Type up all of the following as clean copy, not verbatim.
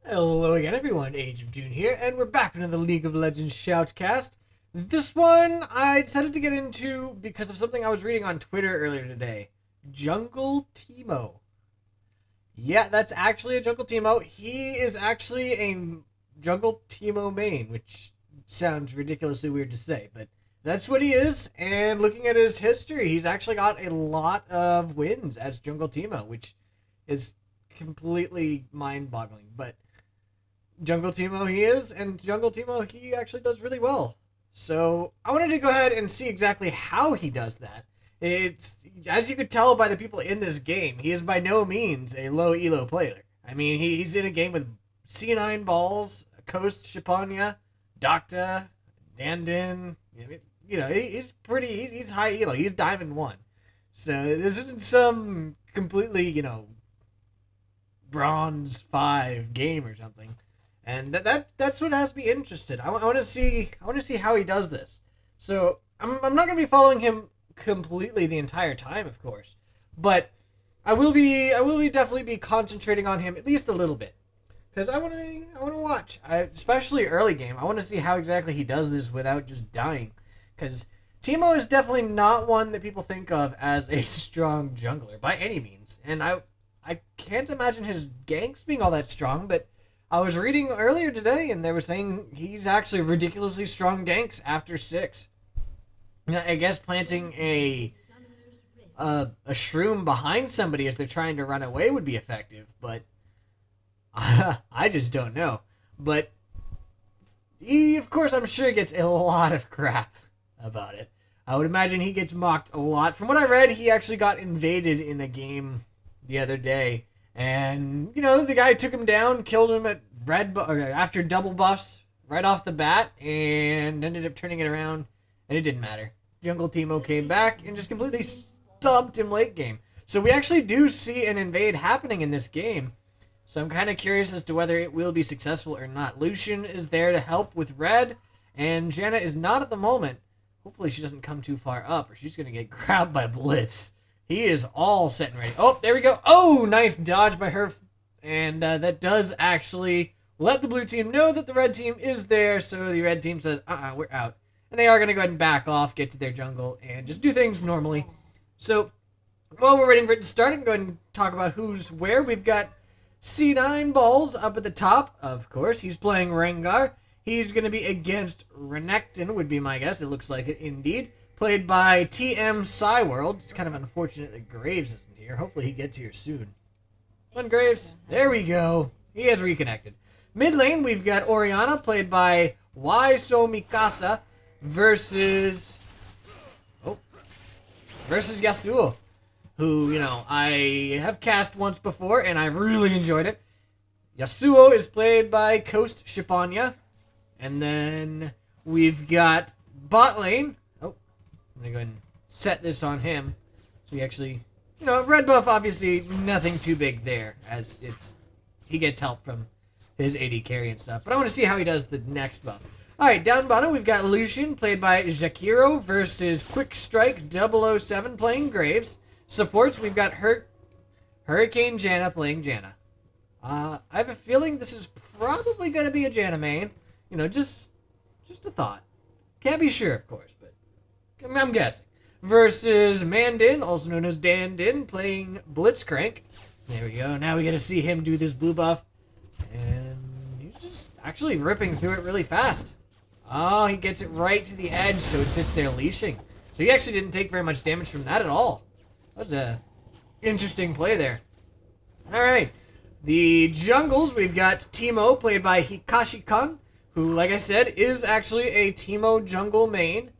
Hello again, everyone. Ageofdune here, and we're back with another League of Legends Shoutcast. This one I decided to get into because of something I was reading on Twitter earlier today. Jungle Teemo. Yeah, that's actually a Jungle Teemo. He is actually a Jungle Teemo main, which sounds ridiculously weird to say, but that's what he is. And looking at his history, he's actually got a lot of wins as Jungle Teemo, which is completely mind-boggling, but Jungle Teemo he is, and Jungle Teemo he actually does really well. So I wanted to go ahead and see exactly how he does that. It's, as you could tell by the people in this game, he is by no means a low elo player. I mean, he's in a game with C9 balls, Coast, Shipanya, Docta, Dandin. You know, he's high elo. He's Diamond 1. So this isn't some completely, Bronze 5 game or something. And that's what has me interested. I want to see how he does this. So I'm not going to be following him completely the entire time, of course, but I will definitely be concentrating on him at least a little bit, because I want to watch, especially early game. I want to see how exactly he does this without just dying, because Teemo is definitely not one that people think of as a strong jungler by any means, and I can't imagine his ganks being all that strong, but I was reading earlier today, and they were saying he's actually ridiculously strong ganks after 6. I guess planting a shroom behind somebody as they're trying to run away would be effective, but I just don't know. But he, of course, I'm sure gets a lot of crap about it. I would imagine he gets mocked a lot. From what I read, he actually got invaded in a game the other day. And, the guy took him down, killed him at after double buffs right off the bat, and ended up turning it around, and it didn't matter. Jungle Teemo came back and just completely stomped him late game. So we actually do see an invade happening in this game. So I'm kind of curious as to whether it will be successful or not. Lucian is there to help with red, and Janna is not at the moment. Hopefully she doesn't come too far up, or she's going to get grabbed by Blitz. He is all set and ready. Oh, there we go. Oh, nice dodge by her. And that does actually let the blue team know that the red team is there. So the red team says, we're out. And they are going to go ahead and back off, get to their jungle, and just do things normally. So while we're waiting for it to start, I can go ahead and talk about who's where. We've got C9 balls up at the top. Of course, he's playing Rengar. He's going to be against Renekton, would be my guess. It looks like it indeed. Played by TM Psyworld. It's kind of unfortunate that Graves isn't here. Hopefully he gets here soon. Come on, Graves. There we go. He has reconnected. Mid lane, we've got Orianna, played by Waiso Mikasa, versus Yasuo, who, I have cast once before, and I really enjoyed it. Yasuo is played by Coast Shipanya. And then we've got bot lane. I'm going to go ahead and set this on him. So he actually, red buff, obviously nothing too big there, as he gets help from his AD carry and stuff. But I want to see how he does the next buff. Alright, down bottom, we've got Lucian, played by Jakiro, versus Quick Strike 007, playing Graves. Supports, we've got Hurricane Janna, playing Janna. I have a feeling this is probably going to be a Janna main. Just a thought. Can't be sure, of course. I'm guessing. Versus Mandin, also known as Dandin, playing Blitzcrank. There we go. Now we get to see him do this blue buff. And he's just actually ripping through it really fast. Oh, he gets it right to the edge, so it sits there leashing. So he actually didn't take very much damage from that at all. That was a interesting play there. Alright. The jungles, we've got Teemo, played by Hikashikun, who, like I said, is actually a Teemo jungle main.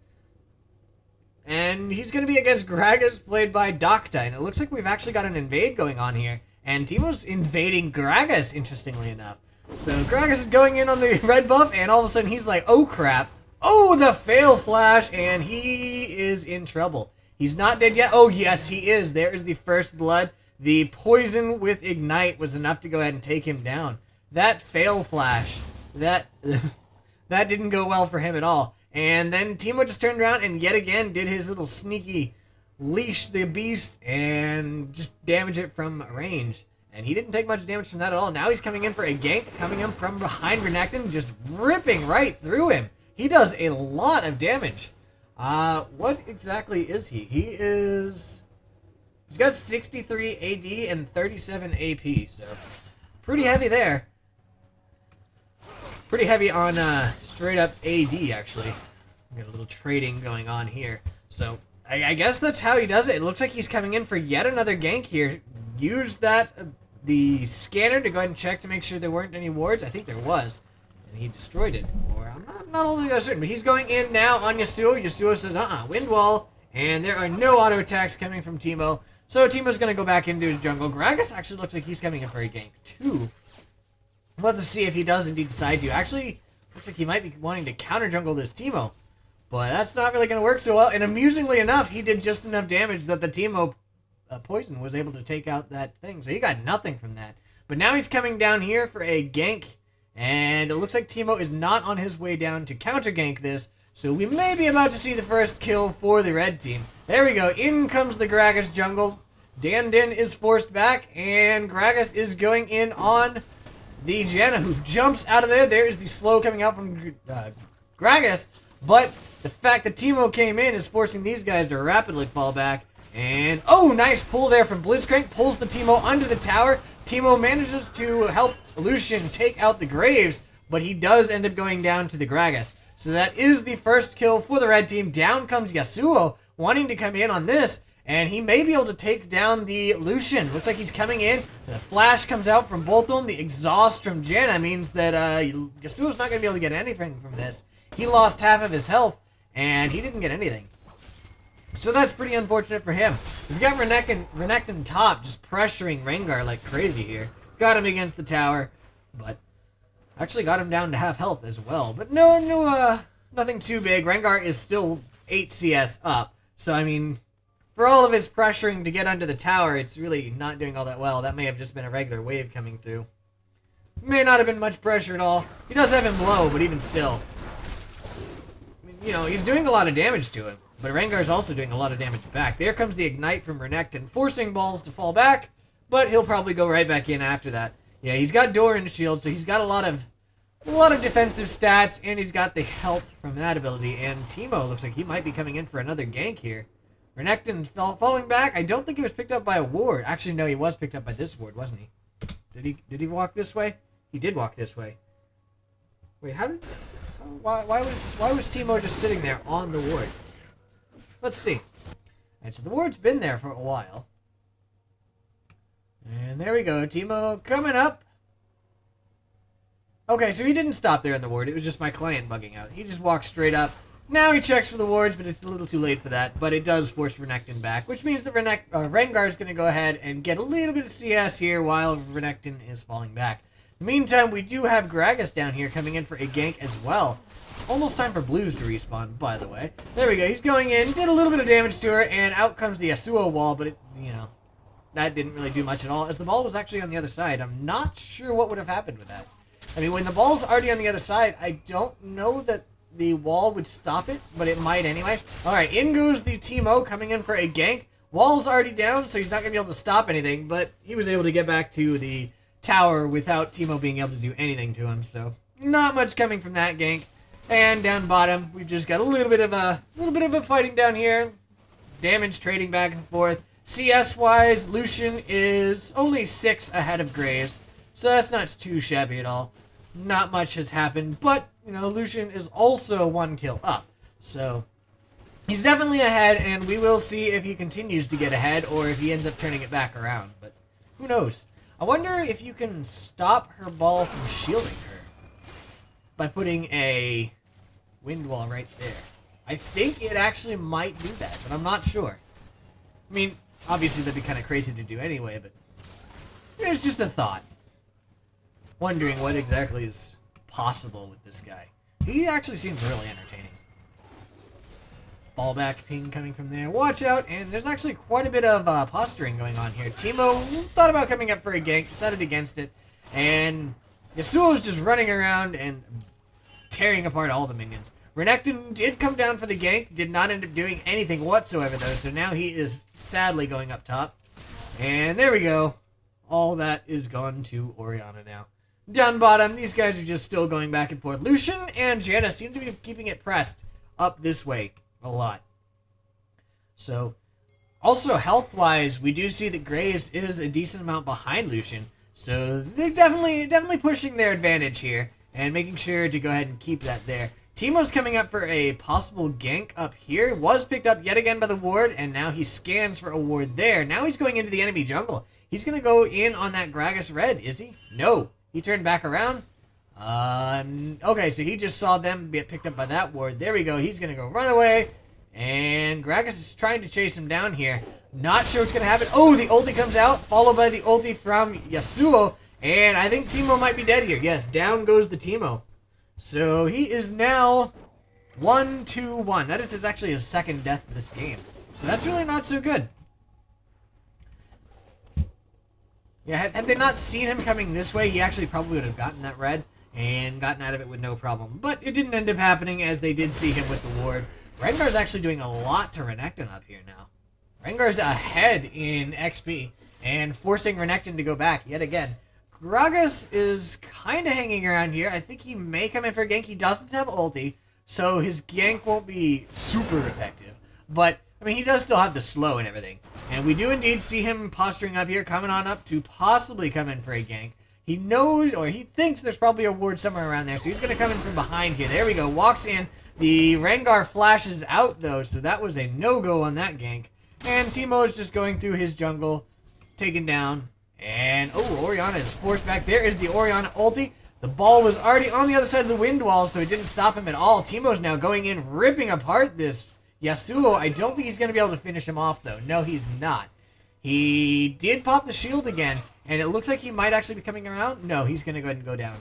And he's going to be against Gragas, played by Docta. And it looks like we've actually got an invade going on here. And Teemo's invading Gragas, interestingly enough. So Gragas is going in on the red buff, and all of a sudden he's like, oh crap. Oh, the fail flash, and he is in trouble. He's not dead yet. Oh, yes, he is. There is the first blood. The poison with Ignite was enough to go ahead and take him down. That fail flash, that didn't go well for him at all. And then Teemo just turned around and yet again did his little sneaky leash the beast and just damage it from range. And he didn't take much damage from that at all. Now he's coming in for a gank, coming in from behind Renekton, just ripping right through him. He does a lot of damage. What exactly is he? He's got 63 AD and 37 AP, so pretty heavy there. Pretty heavy on straight up AD, actually. Got a little trading going on here. So I guess that's how he does it. It looks like he's coming in for yet another gank here. Use the scanner to go ahead and check to make sure there weren't any wards. I think there was. And he destroyed it. Or I'm not only that certain, but he's going in now on Yasuo. Yasuo says, wind wall. And there are no auto attacks coming from Teemo. So Teemo's going to go back into his jungle. Gragas actually looks like he's coming in for a gank too. We'll have to see if he does indeed decide to. Actually, looks like he might be wanting to counter jungle this Teemo. But that's not really going to work so well. And amusingly enough, he did just enough damage that the Teemo poison was able to take out that thing. So he got nothing from that. But now he's coming down here for a gank. And it looks like Teemo is not on his way down to counter gank this. So we may be about to see the first kill for the red team. There we go. In comes the Gragas jungle. Dandin is forced back. And Gragas is going in on the Janna, who jumps out of there. There is the slow coming out from Gragas. But the fact that Teemo came in is forcing these guys to rapidly fall back. And, oh, nice pull there from Blitzcrank. Pulls the Teemo under the tower. Teemo manages to help Lucian take out the Graves, but he does end up going down to the Gragas. So that is the first kill for the red team. Down comes Yasuo, wanting to come in on this, and he may be able to take down the Lucian. Looks like he's coming in. The flash comes out from both of them. The exhaust from Janna means that Yasuo's not going to be able to get anything from this. He lost half of his health, and he didn't get anything. So that's pretty unfortunate for him. We've got Renekton top just pressuring Rengar like crazy here. Got him against the tower, but actually got him down to half health as well. But nothing too big. Rengar is still 8 CS up. So, I mean, for all of his pressuring to get under the tower, it's really not doing all that well. That may have just been a regular wave coming through. May not have been much pressure at all. He does have him low, but even still. I mean, you know, he's doing a lot of damage to him. But Rengar's also doing a lot of damage back. There comes the Ignite from Renekton, forcing balls to fall back, but he'll probably go right back in after that. Yeah, he's got Doran's shield, so he's got a lot of defensive stats, and he's got the health from that ability. And Teemo looks like he might be coming in for another gank here. Renekton falling back. I don't think he was picked up by a ward. Actually, no, he was picked up by this ward, wasn't he? Did he walk this way? He did walk this way. Wait, why was Teemo just sitting there on the ward? Let's see. Alright, so the ward's been there for a while. And there we go. Teemo coming up. Okay, so he didn't stop there in the ward. It was just my client bugging out. He just walked straight up. Now he checks for the wards, but it's a little too late for that. But it does force Renekton back, which means that Rengar is going to go ahead and get a little bit of CS here while Renekton is falling back. In the meantime, we do have Gragas down here coming in for a gank as well. It's almost time for Blues to respawn, by the way. There we go. He's going in, did a little bit of damage to her, and out comes the Yasuo wall, but that didn't really do much at all, as the ball was actually on the other side. I'm not sure what would have happened with that. I mean, when the ball's already on the other side, I don't know that the wall would stop it, but it might anyway. Alright, in goes the Teemo, coming in for a gank. Wall's already down, so he's not going to be able to stop anything, but he was able to get back to the tower without Teemo being able to do anything to him, so not much coming from that gank. And down bottom, we've just got a little bit of a fighting down here. Damage trading back and forth. CS-wise, Lucian is only 6 ahead of Graves, so that's not too shabby at all. Not much has happened, but, Lucian is also 1 kill up. So, he's definitely ahead, and we will see if he continues to get ahead, or if he ends up turning it back around. But, who knows? I wonder if you can stop her ball from shielding her by putting a wind wall right there. I think it actually might do that, but I'm not sure. I mean, obviously that'd be kind of crazy to do anyway, but it's just a thought. Wondering what exactly is possible with this guy. He actually seems really entertaining. Ball back ping coming from there. Watch out, and there's actually quite a bit of posturing going on here. Teemo thought about coming up for a gank, decided against it, and Yasuo's just running around and tearing apart all the minions. Renekton did come down for the gank, did not end up doing anything whatsoever though, so now he is sadly going up top. And there we go. all that is gone to Orianna now. Down bottom, these guys are just still going back and forth. Lucian and Janna seem to be keeping it pressed up this way a lot. So, also health-wise, we do see that Graves is a decent amount behind Lucian. So they're definitely pushing their advantage here and making sure to go ahead and keep that there. Teemo's coming up for a possible gank up here. Was picked up yet again by the ward, and now he scans for a ward there. Now he's going into the enemy jungle. He's going to go in on that Gragas red, is he? No. He turned back around. Okay, so he just saw them get picked up by that ward. There we go. He's going to go run away. And Gragas is trying to chase him down here. Not sure what's going to happen. Oh, the ulti comes out, followed by the ulti from Yasuo. And I think Teemo might be dead here. Yes, down goes the Teemo. So he is now 1-2-1. That is actually his second death of this game. So that's really not so good. Yeah, had they not seen him coming this way, he actually probably would have gotten that red and gotten out of it with no problem. But it didn't end up happening as they did see him with the ward. Rengar's actually doing a lot to Renekton up here now. Rengar's ahead in XP and forcing Renekton to go back yet again. Gragas is kind of hanging around here. I think he may come in for a gank. He doesn't have ulti, so his gank won't be super effective. But, I mean, he does still have the slow and everything. And we do indeed see him posturing up here, coming on up to possibly come in for a gank. He knows, or he thinks there's probably a ward somewhere around there, so he's going to come in from behind here. There we go, walks in. The Rengar flashes out, though, so that was a no-go on that gank. And Teemo is just going through his jungle, taken down. And, oh, Orianna is forced back. There is the Orianna ulti. The ball was already on the other side of the wind wall, so it didn't stop him at all. Teemo's now going in, ripping apart this Yasuo. I don't think he's going to be able to finish him off, though. No, he's not. He did pop the shield again, and it looks like he might actually be coming around. No, he's going to go ahead and go down.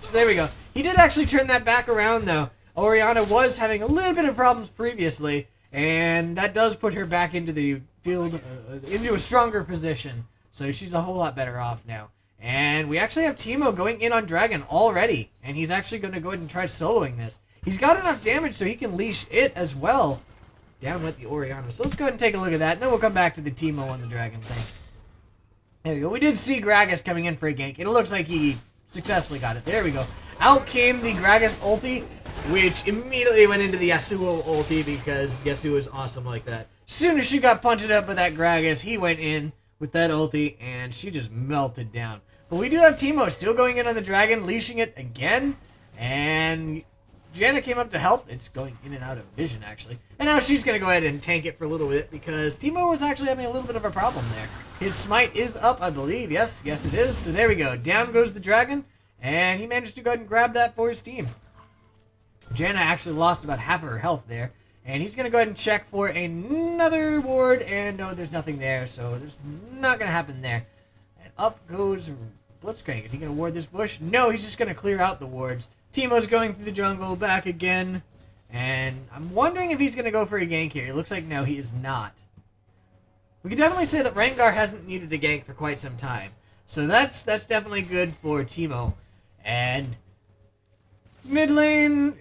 So there we go. He did actually turn that back around, though. Orianna was having a little bit of problems previously, and that does put her back into the field, into a stronger position. So she's a whole lot better off now. And we actually have Teemo going in on Dragon already, and he's actually going to go ahead and try soloing this. He's got enough damage so he can leash it as well. Down with the Orianna. So let's go ahead and take a look at that, and then we'll come back to the Teemo on the Dragon thing. There we go. We did see Gragas coming in for a gank. It looks like he successfully got it. There we go. Out came the Gragas ulti, which immediately went into the Yasuo ulti because Yasuo is awesome like that. As soon as she got punched up by that Gragas, he went in with that ulti, and she just melted down. But we do have Teemo still going in on the Dragon, leashing it again, and Janna came up to help. It's going in and out of vision, actually. And now she's going to go ahead and tank it for a little bit, because Teemo was actually having a little bit of a problem there. His smite is up, I believe. Yes, it is. So there we go. Down goes the Dragon, and he managed to go ahead and grab that for his team. Janna actually lost about half of her health there. And he's going to go ahead and check for another ward. And no, there's nothing there. So there's not going to happen there. And up goes Blitzcrank. Is he going to ward this bush? No, he's just going to clear out the wards. Teemo's going through the jungle, back again. And I'm wondering if he's going to go for a gank here. It looks like no, he is not. We can definitely say that Rengar hasn't needed a gank for quite some time. So that's definitely good for Teemo. And mid lane,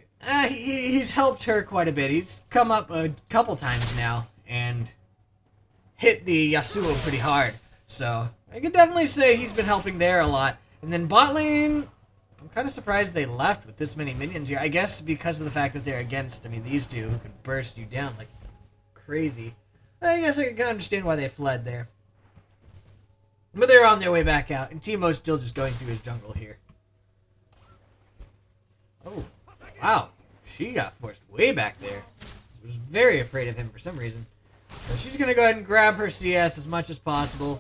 he's helped her quite a bit. He's come up a couple times now and hit the Yasuo pretty hard. So I can definitely say he's been helping there a lot. And then bot lane, I'm kind of surprised they left with this many minions here. I guess because of the fact that they're against, I mean, these two who can burst you down like crazy. I guess I can understand why they fled there. But they're on their way back out, and Teemo's still just going through his jungle here. Oh, wow. She got forced way back there. I was very afraid of him for some reason. So she's going to go ahead and grab her CS as much as possible.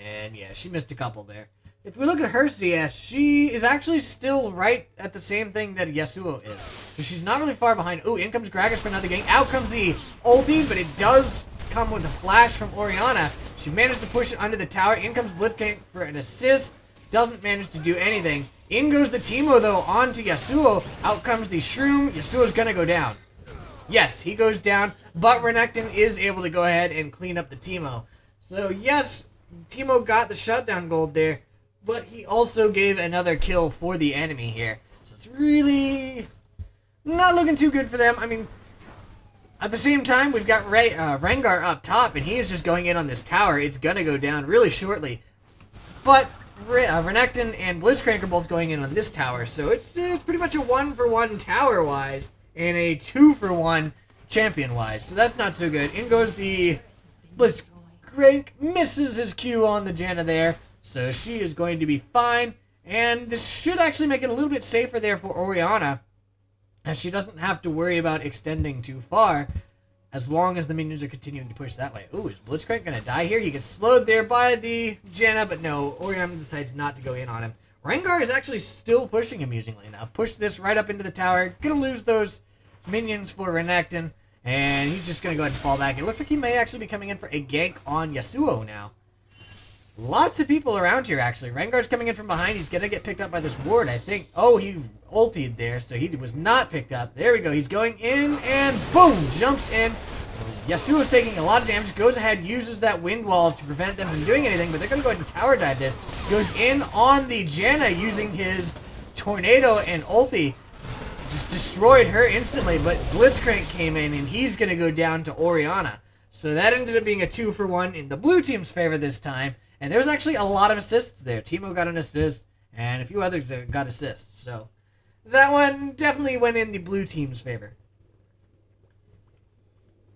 And yeah, she missed a couple there. If we look at her CS, she is actually still right at the same thing that Yasuo is. So she's not really far behind. Oh, in comes Gragas for another gank. Out comes the ulti, but it does come with a flash from Orianna. She managed to push it under the tower. In comes Blitzcrank for an assist. Doesn't manage to do anything. In goes the Teemo, though, onto Yasuo. Out comes the Shroom. Yasuo's gonna go down. Yes, he goes down, but Renekton is able to go ahead and clean up the Teemo. So, yes, Teemo got the shutdown gold there, but he also gave another kill for the enemy here. So it's really not looking too good for them. I mean, at the same time, we've got Rengar up top, and he is just going in on this tower. It's gonna go down really shortly. But Renekton and Blitzcrank are both going in on this tower, so it's pretty much a 1-for-1 tower-wise and a 2-for-1 champion-wise. So that's not so good. In goes the Blitzcrank, misses his Q on the Janna there, so she is going to be fine. And this should actually make it a little bit safer there for Orianna, as she doesn't have to worry about extending too far, as long as the minions are continuing to push that way. Ooh, is Blitzcrank going to die here? He gets slowed there by the Janna, but no, Orianna decides not to go in on him. Rengar is actually still pushing him, amusingly enough. Push this right up into the tower. Going to lose those minions for Renekton, and he's just going to go ahead and fall back. It looks like he may actually be coming in for a gank on Yasuo now. Lots of people around here, actually. Rengar's coming in from behind. He's going to get picked up by this ward, I think. Oh, he ultied there, so he was not picked up. There we go. He's going in, and boom! Jumps in. Yasuo's taking a lot of damage. Goes ahead, uses that wind wall to prevent them from doing anything, but they're going to go ahead and tower dive this. Goes in on the Janna using his tornado and ulti. Just destroyed her instantly, but Blitzcrank came in, and he's going to go down to Orianna. So that ended up being a 2-for-1 in the blue team's favor this time. And there was actually a lot of assists there. Teemo got an assist, and a few others got assists. So that one definitely went in the blue team's favor.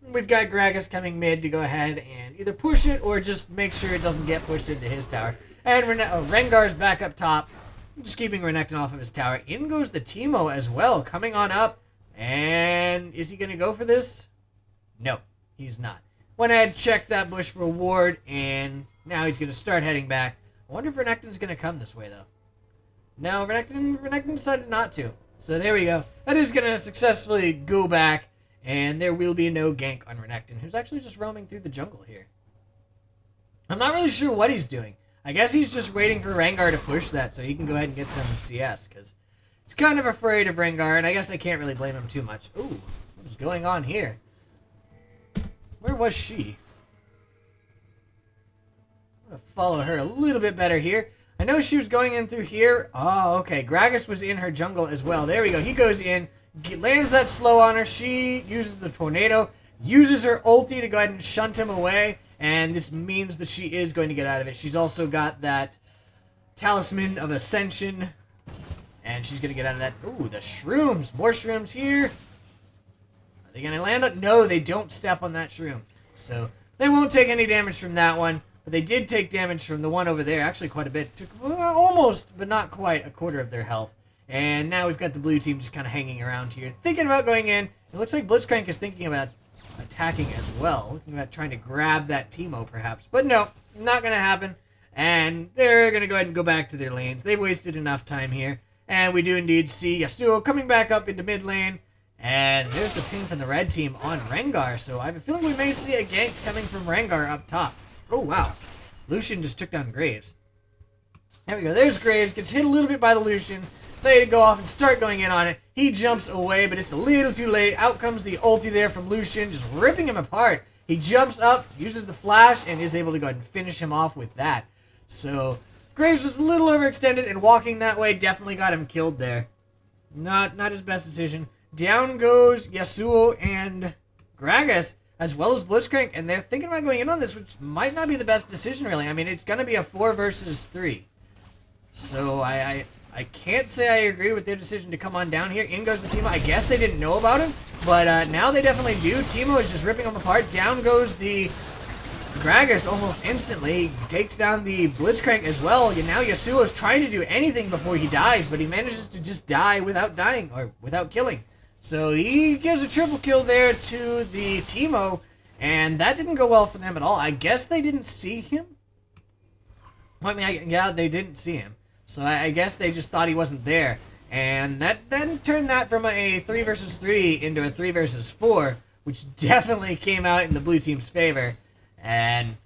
We've got Gragas coming mid to go ahead and either push it or just make sure it doesn't get pushed into his tower. And Rengar's back up top, just keeping Renekton off of his tower. In goes the Teemo as well, coming on up. And is he going to go for this? No, he's not. Went ahead, checked that bush for a ward, and now he's going to start heading back. I wonder if Renekton's going to come this way, though. No, Renekton decided not to. So there we go. That is going to successfully go back, and there will be no gank on Renekton, who's actually just roaming through the jungle here. I'm not really sure what he's doing. I guess he's just waiting for Rengar to push that so he can go ahead and get some CS, because he's kind of afraid of Rengar, and I guess I can't really blame him too much. Ooh, what is going on here? Where was she? I'm going to follow her a little bit better here. I know she was going in through here. Oh, okay. Gragas was in her jungle as well. There we go. He goes in, lands that slow on her. She uses the tornado, uses her ulti to go ahead and shunt him away, and this means that she is going to get out of it. She's also got that Talisman of Ascension, and she's going to get out of that. Ooh, the shrooms. More shrooms here. Are they going to land on? No, they don't step on that shroom. So they won't take any damage from that one. But they did take damage from the one over there. Actually, quite a bit. Took almost, but not quite, a quarter of their health. And now we've got the blue team just kind of hanging around here, thinking about going in. It looks like Blitzcrank is thinking about attacking as well. Looking about trying to grab that Teemo, perhaps. But no, not going to happen. And they're going to go ahead and go back to their lanes. They've wasted enough time here. And we do indeed see Yasuo coming back up into mid lane. And there's the ping from the red team on Rengar. So I have a feeling we may see a gank coming from Rengar up top. Oh, wow. Lucian just took down Graves. There we go. There's Graves. Gets hit a little bit by the Lucian. They go off and start going in on it. He jumps away, but it's a little too late. Out comes the ulti there from Lucian, just ripping him apart. He jumps up, uses the flash, and is able to go ahead and finish him off with that. So, Graves was a little overextended, and walking that way definitely got him killed there. Not his best decision. Down goes Yasuo and Gragas, as well as Blitzcrank, and they're thinking about going in on this, which might not be the best decision, really. I mean, it's going to be a 4 versus 3. So, I can't say I agree with their decision to come on down here. In goes the Teemo. I guess they didn't know about him, but now they definitely do. Teemo is just ripping him apart. Down goes the Gragas almost instantly. He takes down the Blitzcrank as well. And now Yasuo is trying to do anything before he dies, but he manages to just die without dying, or without killing. So he gives a triple kill there to the Teemo, and that didn't go well for them at all. I guess they didn't see him? I mean, yeah, they didn't see him. So I guess they just thought he wasn't there. And that then turned that from a 3 versus 3 into a 3 versus 4, which definitely came out in the blue team's favor. And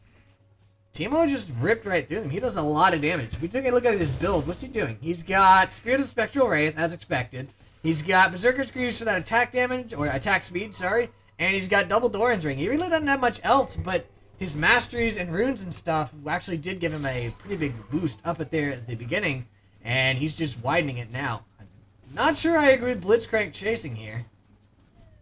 Teemo just ripped right through them. He does a lot of damage. We took a look at his build. What's he doing? He's got Spirit of the Spectral Wraith, as expected. He's got Berserker's Greaves for that attack damage, or attack speed, sorry. And he's got Double Doran's Ring. He really doesn't have much else, but his masteries and runes and stuff actually did give him a pretty big boost up at there at the beginning, and he's just widening it now. I'm not sure I agree with Blitzcrank chasing here.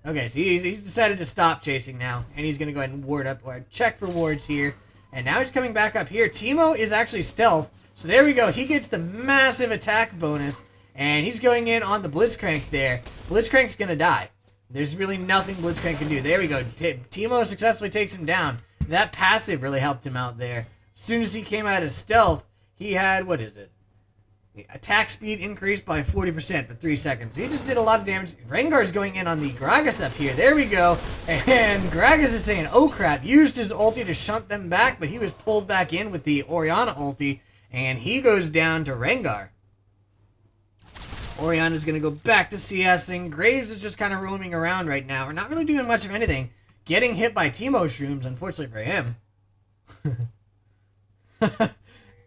Okay, so he's decided to stop chasing now, and he's going to go ahead and ward up, or check for wards here. And now he's coming back up here. Teemo is actually stealth, So there we go. He gets the massive attack bonus, and he's going in on the Blitzcrank there. Blitzcrank's going to die. There's really nothing Blitzcrank can do. There we go. Teemo successfully takes him down. That passive really helped him out there. As soon as he came out of stealth, he had, what is it? Attack speed increased by 40% for 3 seconds. He just did a lot of damage. Rengar's going in on the Gragas up here. There we go. And Gragas is saying, oh crap, used his ulti to shunt them back, but he was pulled back in with the Orianna ulti, and he goes down to Rengar. Orianna's going to go back to CSing. Graves is just kind of roaming around right now. We're not really doing much of anything. Getting hit by Teemo shrooms, unfortunately for him.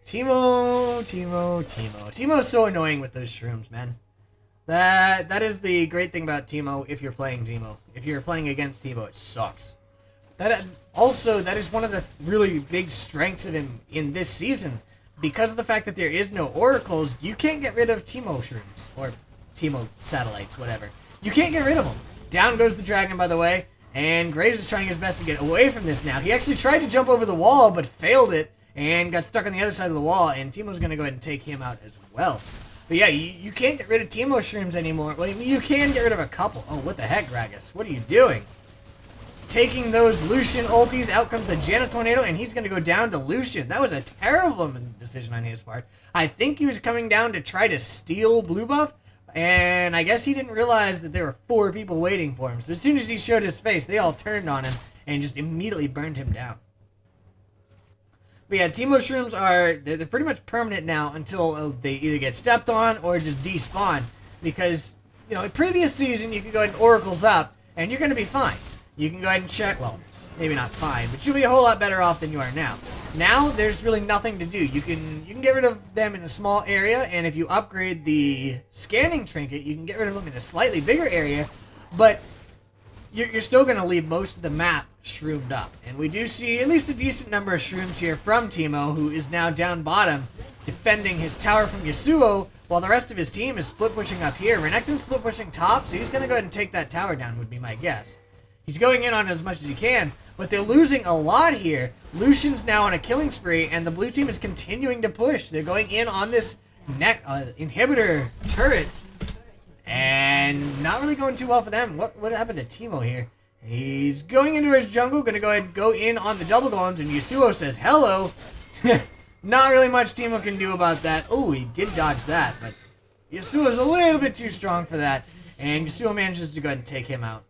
Teemo. Teemo's so annoying with those shrooms, man. That is the great thing about Teemo if you're playing Teemo. If you're playing against Teemo, it sucks. That is one of the really big strengths of him in this season. Because of the fact that there is no oracles, you can't get rid of Teemo shrooms. Or Teemo satellites, whatever. You can't get rid of them. Down goes the dragon, by the way. And Graves is trying his best to get away from this now. He actually tried to jump over the wall, but failed it. And got stuck on the other side of the wall, and Teemo's going to go ahead and take him out as well. But yeah, you can't get rid of Teemo shrooms anymore. Well, you can get rid of a couple. Oh, what the heck, Gragas? What are you doing? Taking those Lucian ultis, out comes the Janna Tornado, and he's going to go down to Lucian. That was a terrible decision on his part. I think he was coming down to try to steal blue buff, and I guess he didn't realize that there were 4 people waiting for him. So as soon as he showed his face, they all turned on him and just immediately burned him down. But yeah, Teemo shrooms they're pretty much permanent now until they either get stepped on or just despawn. Because, you know, in previous season, you could go ahead and oracles up, and you're going to be fine. You can go ahead and check, well, maybe not fine, but you'll be a whole lot better off than you are now. Now, there's really nothing to do. You can get rid of them in a small area, and if you upgrade the scanning trinket, you can get rid of them in a slightly bigger area, but you're still going to leave most of the map shroomed up. And we do see at least a decent number of shrooms here from Teemo, who is now down bottom, defending his tower from Yasuo, while the rest of his team is split pushing up here. Renekton's split pushing top, so he's going to go ahead and take that tower down, would be my guess. He's going in on it as much as he can, but they're losing a lot here. Lucian's now on a killing spree, and the blue team is continuing to push. They're going in on this inhibitor turret, and not really going too well for them. What happened to Teemo here? He's going into his jungle, going to go ahead and go in on the double golems, and Yasuo says, hello. Not really much Teemo can do about that. Oh, he did dodge that, but Yasuo's a little bit too strong for that, and Yasuo manages to go ahead and take him out.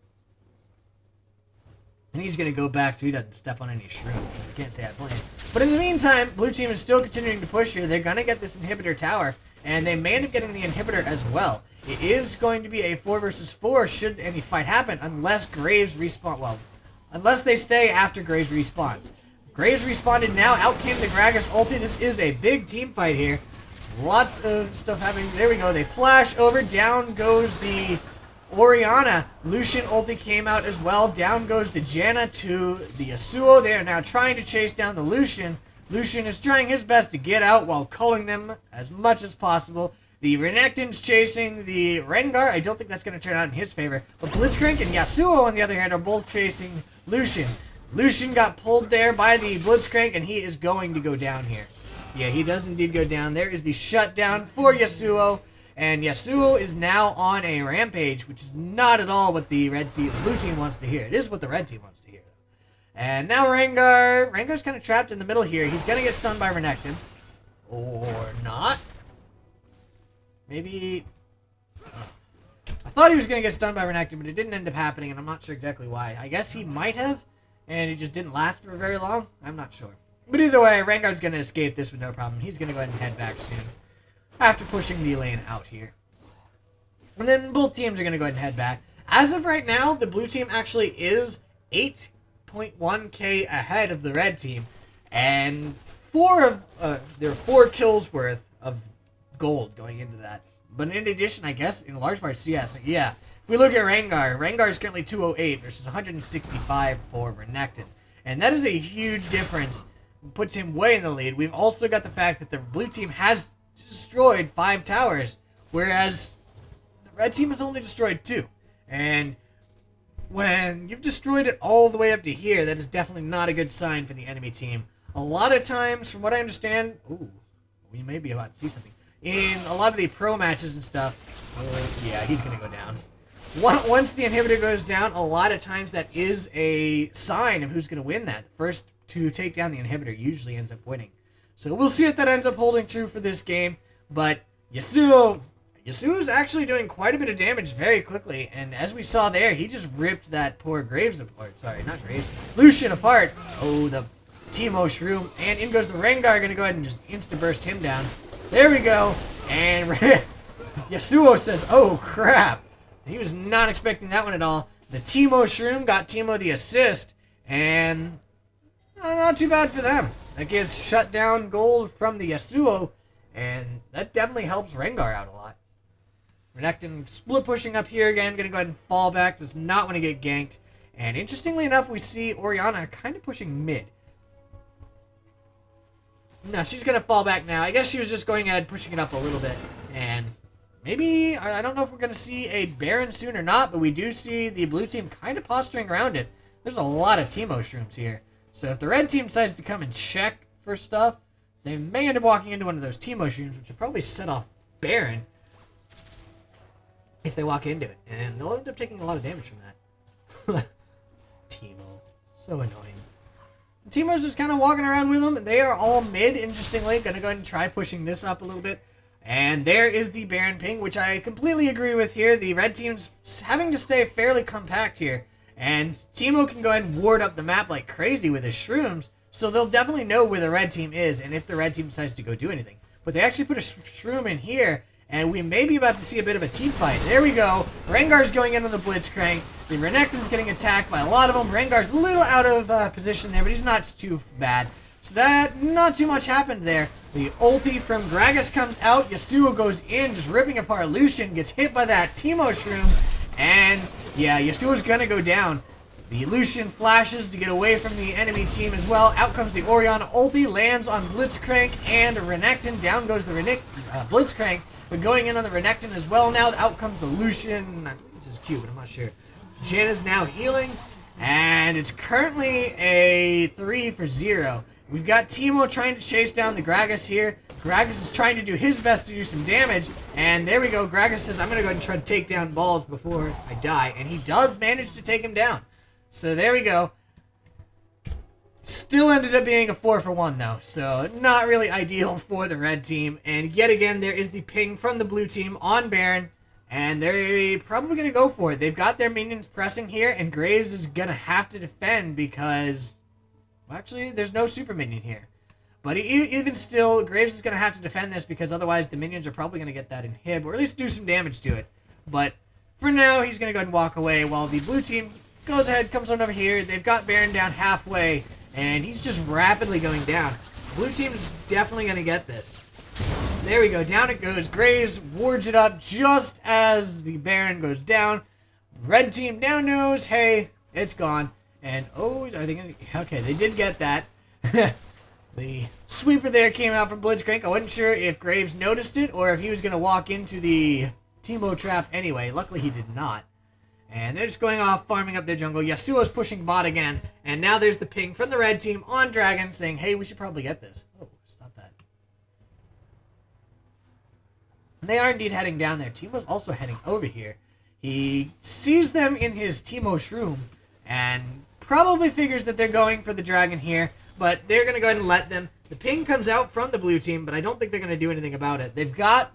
And he's going to go back so he doesn't step on any shrooms. I can't say I blame. But in the meantime, blue team is still continuing to push here. They're going to get this inhibitor tower, and they may end up getting the inhibitor as well. It is going to be a 4 versus 4 should any fight happen, unless Graves respawn. Well, unless they stay after Graves respawns. Graves respawned now. Out came the Gragas ulti. This is a big team fight here. Lots of stuff happening. There we go. They flash over. Down goes the Orianna. Lucian ulti came out as well. Down goes the Janna to the Yasuo. They are now trying to chase down the Lucian. Lucian is trying his best to get out while culling them as much as possible. The Renekton's chasing the Rengar. I don't think that's going to turn out in his favor. But Blitzcrank and Yasuo, on the other hand, are both chasing Lucian. Lucian got pulled there by the Blitzcrank, and he is going to go down here. Yeah, he does indeed go down. There is the shutdown for Yasuo. And Yasuo is now on a rampage, which is not at all what the blue team wants to hear. It is what the red team wants to hear. And now Rengar. Rengar's kind of trapped in the middle here. He's going to get stunned by Renekton. Or not. Maybe. I thought he was going to get stunned by Renekton, but it didn't end up happening, and I'm not sure exactly why. I guess he might have, and it just didn't last for very long. I'm not sure. But either way, Rengar's going to escape this with no problem. He's going to go ahead and head back soon, after pushing the lane out here. And then both teams are going to go ahead and head back. As of right now, the blue team actually is 8.1k ahead of the red team, and there are 4 kills worth of gold going into that. But in addition, I guess, in large part, CS. Yeah. If we look at Rengar is currently 208 versus 165 for Renekton. And that is a huge difference. Puts him way in the lead. We've also got the fact that the blue team has destroyed 5 towers, whereas the red team has only destroyed 2. And when you've destroyed it all the way up to here, that is definitely not a good sign for the enemy team. A lot of times, from what I understand, we may be about to see something. In a lot of the pro matches and stuff, yeah, he's going to go down. Once the inhibitor goes down, a lot of times that is a sign of who's going to win that. The first to take down the inhibitor usually ends up winning. So we'll see if that ends up holding true for this game. But Yasuo's actually doing quite a bit of damage very quickly. And as we saw there, he just ripped that poor Graves apart. Sorry, not Graves. Lucian apart. Oh, the Teemo Shroom. And in goes the Rengar. Going to go ahead and just insta-burst him down. There we go. And Yasuo says, oh, crap. He was not expecting that one at all. The Teemo Shroom got Teemo the assist. And not too bad for them. That gives shut down gold from the Yasuo. And that definitely helps Rengar out a lot. Renekton split pushing up here again. Going to go ahead and fall back. Does not want to get ganked. And interestingly enough, we see Orianna kind of pushing mid. No, she's going to fall back now. I guess she was just going ahead pushing it up a little bit. And maybe, I don't know if we're going to see a Baron soon or not, but we do see the blue team kind of posturing around it. There's a lot of Teemo Shrooms here. So if the red team decides to come and check for stuff, they may end up walking into one of those Teemo Shrooms, which will probably set off Baron if they walk into it. And they'll end up taking a lot of damage from that. Teemo. So annoying. Teemo's just kind of walking around with them. They are all mid, interestingly. Going to go ahead and try pushing this up a little bit. And there is the Baron ping, which I completely agree with here. The red team's having to stay fairly compact here. And Teemo can go ahead and ward up the map like crazy with his shrooms. So they'll definitely know where the red team is and if the red team decides to go do anything. But they actually put a shroom in here. And we may be about to see a bit of a team fight. There we go. Rengar's going into the Blitzcrank. The Renekton's getting attacked by a lot of them. Rengar's a little out of position there, but he's not too bad. So that, not too much happened there. The ulti from Gragas comes out. Yasuo goes in, just ripping apart Lucian. Gets hit by that Teemo Shroom. And, yeah, Yasuo's gonna go down. The Lucian flashes to get away from the enemy team as well. Out comes the Orianna ulti. Lands on Blitzcrank and Renekton. Down goes the Blitzcrank. But going in on the Renekton as well now. Out comes the Lucian. I think this is cute, but I'm not sure. Jhin is now healing. And it's currently a 3-for-0. We've got Teemo trying to chase down the Gragas here. Gragas is trying to do his best to do some damage. And there we go. Gragas says, I'm going to go ahead and try to take down balls before I die. And he does manage to take him down. So there we go. Still ended up being a 4-for-1 though. So not really ideal for the red team. And yet again, there is the ping from the blue team on Baron. And they're probably going to go for it. They've got their minions pressing here. And Graves is going to have to defend because... well, actually, there's no super minion here. But even still, Graves is going to have to defend this because otherwise the minions are probably going to get that inhib. Or at least do some damage to it. But for now, he's going to go ahead and walk away while the blue team goes ahead, comes on over here. They've got Baron down halfway. And he's just rapidly going down. Blue team's definitely going to get this. There we go. Down it goes. Graves wards it up just as the Baron goes down. Red team now knows, hey, it's gone. And, oh, are they going to... okay, they did get that. The sweeper there came out from Blitzcrank. I wasn't sure if Graves noticed it or if he was going to walk into the Teemo trap anyway. Luckily, he did not. And they're just going off, farming up their jungle. Yasuo's pushing bot again. And now there's the ping from the red team on Dragon saying, hey, we should probably get this. Oh, stop that. And they are indeed heading down there. Teemo's also heading over here. He sees them in his Teemo Shroom and probably figures that they're going for the Dragon here. But they're going to go ahead and let them. The ping comes out from the blue team, but I don't think they're going to do anything about it. They've got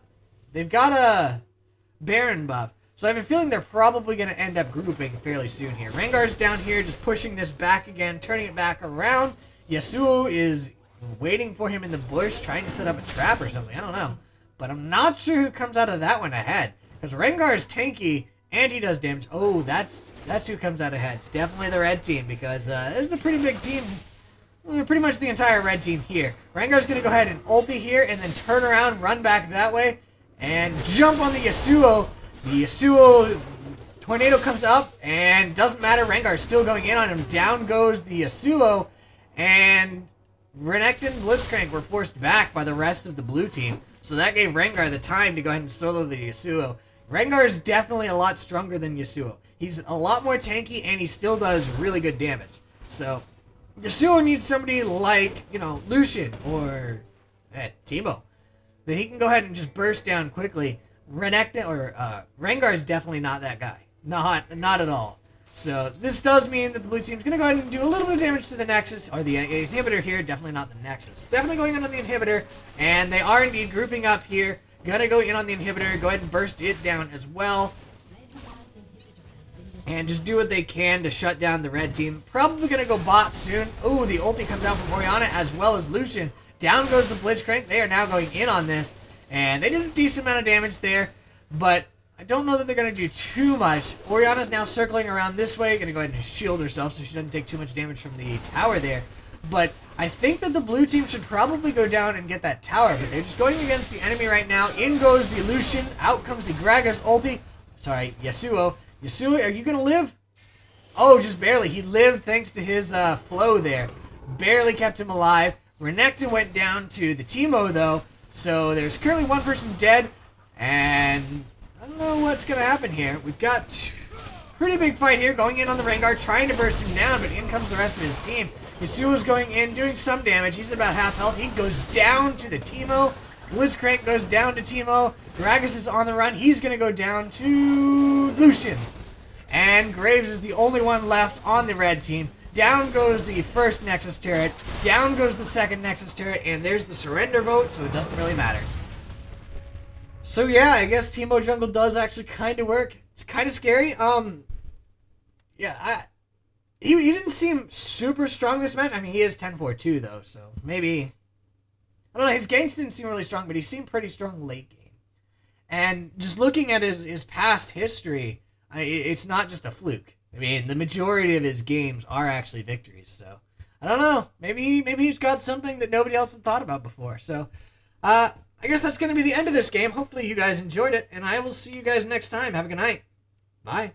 a Baron buff. So I have a feeling they're probably going to end up grouping fairly soon here. Rengar's down here just pushing this back again, turning it back around. Yasuo is waiting for him in the bush, trying to set up a trap or something. I don't know. But I'm not sure who comes out of that one ahead. Because Rengar is tanky, and he does damage. Oh, that's who comes out ahead. It's definitely the red team, because there's a pretty big team. Pretty much the entire red team here. Rengar's going to go ahead and ulti here, and then turn around, run back that way, and jump on the Yasuo. The Yasuo tornado comes up, and doesn't matter. Rengar's still going in on him. Down goes the Yasuo, and Renekton and Blitzcrank were forced back by the rest of the blue team. So that gave Rengar the time to go ahead and solo the Yasuo. Rengar is definitely a lot stronger than Yasuo. He's a lot more tanky, and he still does really good damage. So Yasuo needs somebody like, you know, Lucian or Teemo that he can go ahead and just burst down quickly. Rengar is definitely not that guy. Not at all. So this does mean that the blue team's going to go ahead and do a little bit of damage to the Nexus, or the inhibitor here, definitely not the Nexus. Definitely going in on the inhibitor, and they are indeed grouping up here. Gonna go in on the inhibitor, go ahead and burst it down as well. And just do what they can to shut down the red team. Probably gonna go bot soon. Oh, the ulti comes out from Orianna as well as Lucian. Down goes the Blitzcrank. They are now going in on this, and they did a decent amount of damage there, but I don't know that they're going to do too much. Orianna's now circling around this way. Going to go ahead and shield herself so she doesn't take too much damage from the tower there. But I think that the blue team should probably go down and get that tower. But they're just going against the enemy right now. In goes the Lucian. Out comes the Gragas ulti. Sorry, Yasuo. Yasuo, are you going to live? Oh, just barely. He lived thanks to his flow there. Barely kept him alive. Renekton went down to the Teemo, though. So there's currently one person dead. And I don't know what's going to happen here. We've got a pretty big fight here, going in on the Rengar, trying to burst him down, but in comes the rest of his team. Yasuo's going in, doing some damage. He's about half health. He goes down to the Teemo. Blitzcrank goes down to Teemo. Gragas is on the run. He's going to go down to Lucian. And Graves is the only one left on the red team. Down goes the first Nexus turret. Down goes the second Nexus turret. And there's the surrender vote, so it doesn't really matter. So yeah, I guess Teemo jungle does actually kind of work. It's kind of scary. Yeah, he didn't seem super strong this match. I mean, he is 10-4-2 though, so maybe, I don't know. His ganks didn't seem really strong, but he seemed pretty strong late game. And just looking at his past history, it's not just a fluke. I mean, the majority of his games are actually victories. So I don't know. Maybe he's got something that nobody else had thought about before. So, I guess that's going to be the end of this game. Hopefully you guys enjoyed it, and I will see you guys next time. Have a good night. Bye.